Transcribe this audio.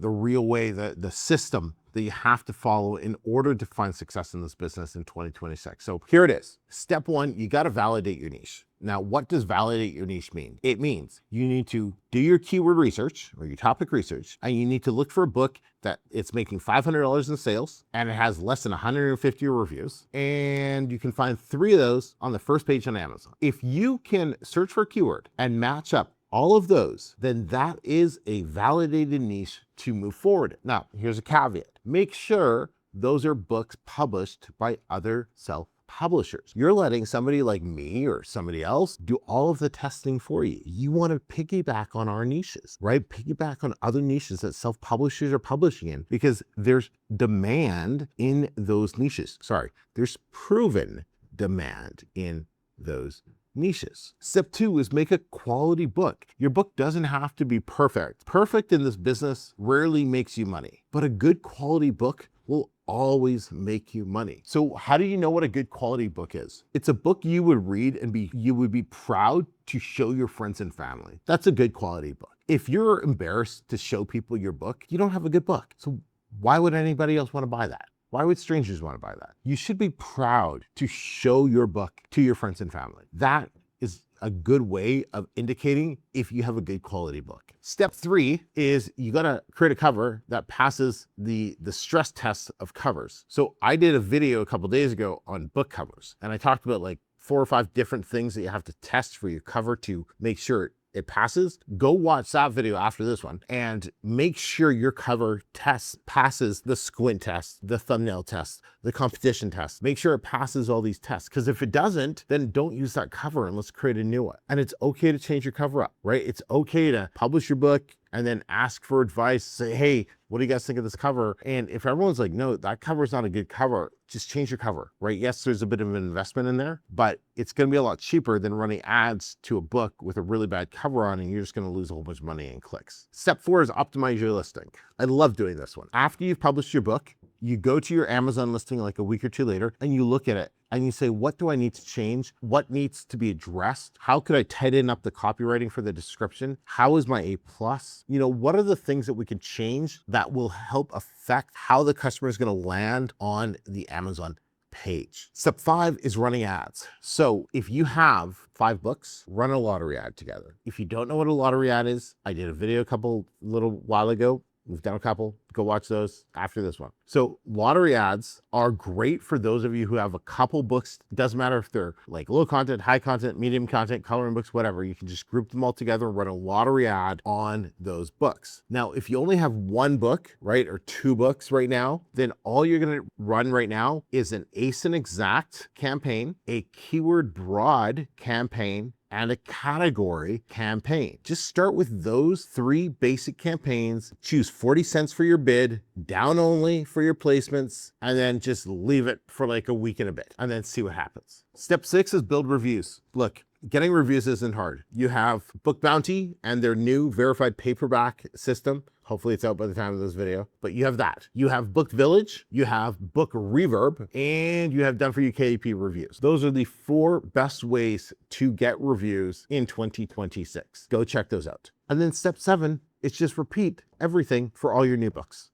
the real way, the system that you have to follow in order to find success in this business in 2026. So here it is. Step one, you got to validate your niche. Now, what does validate your niche mean? It means you need to do your keyword research or your topic research, and you need to look for a book that it's making $500 in sales and it has less than 150 reviews, and you can find 3 of those on the first page on Amazon. If you can search for a keyword and match up all of those, then that is a validated niche to move forward. Now, here's a caveat. Make sure those are books published by other self-publishers. You're letting somebody like me or somebody else do all of the testing for you. You want to piggyback on our niches, right? Piggyback on other niches that self-publishers are publishing in, because there's demand in those niches. Sorry, there's proven demand in those niches. Step 2 is make a quality book. Your book doesn't have to be perfect. Perfect in this business rarely makes you money, but a good quality book will always make you money. So how do you know what a good quality book is? It's a book you would read and you would be proud to show your friends and family. That's a good quality book. If you're embarrassed to show people your book, you don't have a good book. So why would anybody else want to buy that? Why would strangers want to buy that? You should be proud to show your book to your friends and family. That is a good way of indicating if you have a good quality book. Step 3 is you gotta create a cover that passes the stress test of covers. So I did a video a couple days ago on book covers, and I talked about like 4 or 5 different things that you have to test for your cover to make sure it passes. Go watch that video after this one and make sure your cover test passes the squint test, the thumbnail test, the competition test. Make sure it passes all these tests, because if it doesn't, then don't use that cover and let's create a new one. And it's okay to change your cover up, right? It's okay to publish your book and then ask for advice. Say, hey, what do you guys think of this cover? And if everyone's like, no, that cover is not a good cover, just change your cover, right? Yes, there's a bit of an investment in there, but it's gonna be a lot cheaper than running ads to a book with a really bad cover on, and you're just gonna lose a whole bunch of money in clicks. Step 4 is optimize your listing. I love doing this one. After you've published your book, you go to your Amazon listing like a week or 2 later, and you look at it and you say, what do I need to change? What needs to be addressed? How could I tighten up the copywriting for the description? How is my A+? You know, what are the things that we can change that will help affect how the customer is gonna land on the Amazon page? Step 5 is running ads. So if you have 5 books, run a lottery ad together. If you don't know what a lottery ad is, I did a video a little while ago. We've done a couple. Go watch those after this one. So lottery ads are great for those of you who have a couple books. It doesn't matter if they're like low content, high content, medium content, coloring books, whatever. You can just group them all together and run a lottery ad on those books. Now, if you only have 1 book, right, or 2 books right now, then all you're gonna run right now is an ASIN exact campaign, a keyword broad campaign, and a category campaign. Just start with those 3 basic campaigns, choose 40 cents for your bid, down only for your placements, and then just leave it for like a week and a bit, and then see what happens. Step 6 is build reviews. Look, getting reviews isn't hard. You have Book Bounty and their new verified paperback system. Hopefully it's out by the time of this video, but you have that. You have Book Village, you have Book Reverb, and you have Done For You KDP reviews. Those are the 4 best ways to get reviews in 2026. Go check those out. And then step 7, it's just repeat everything for all your new books.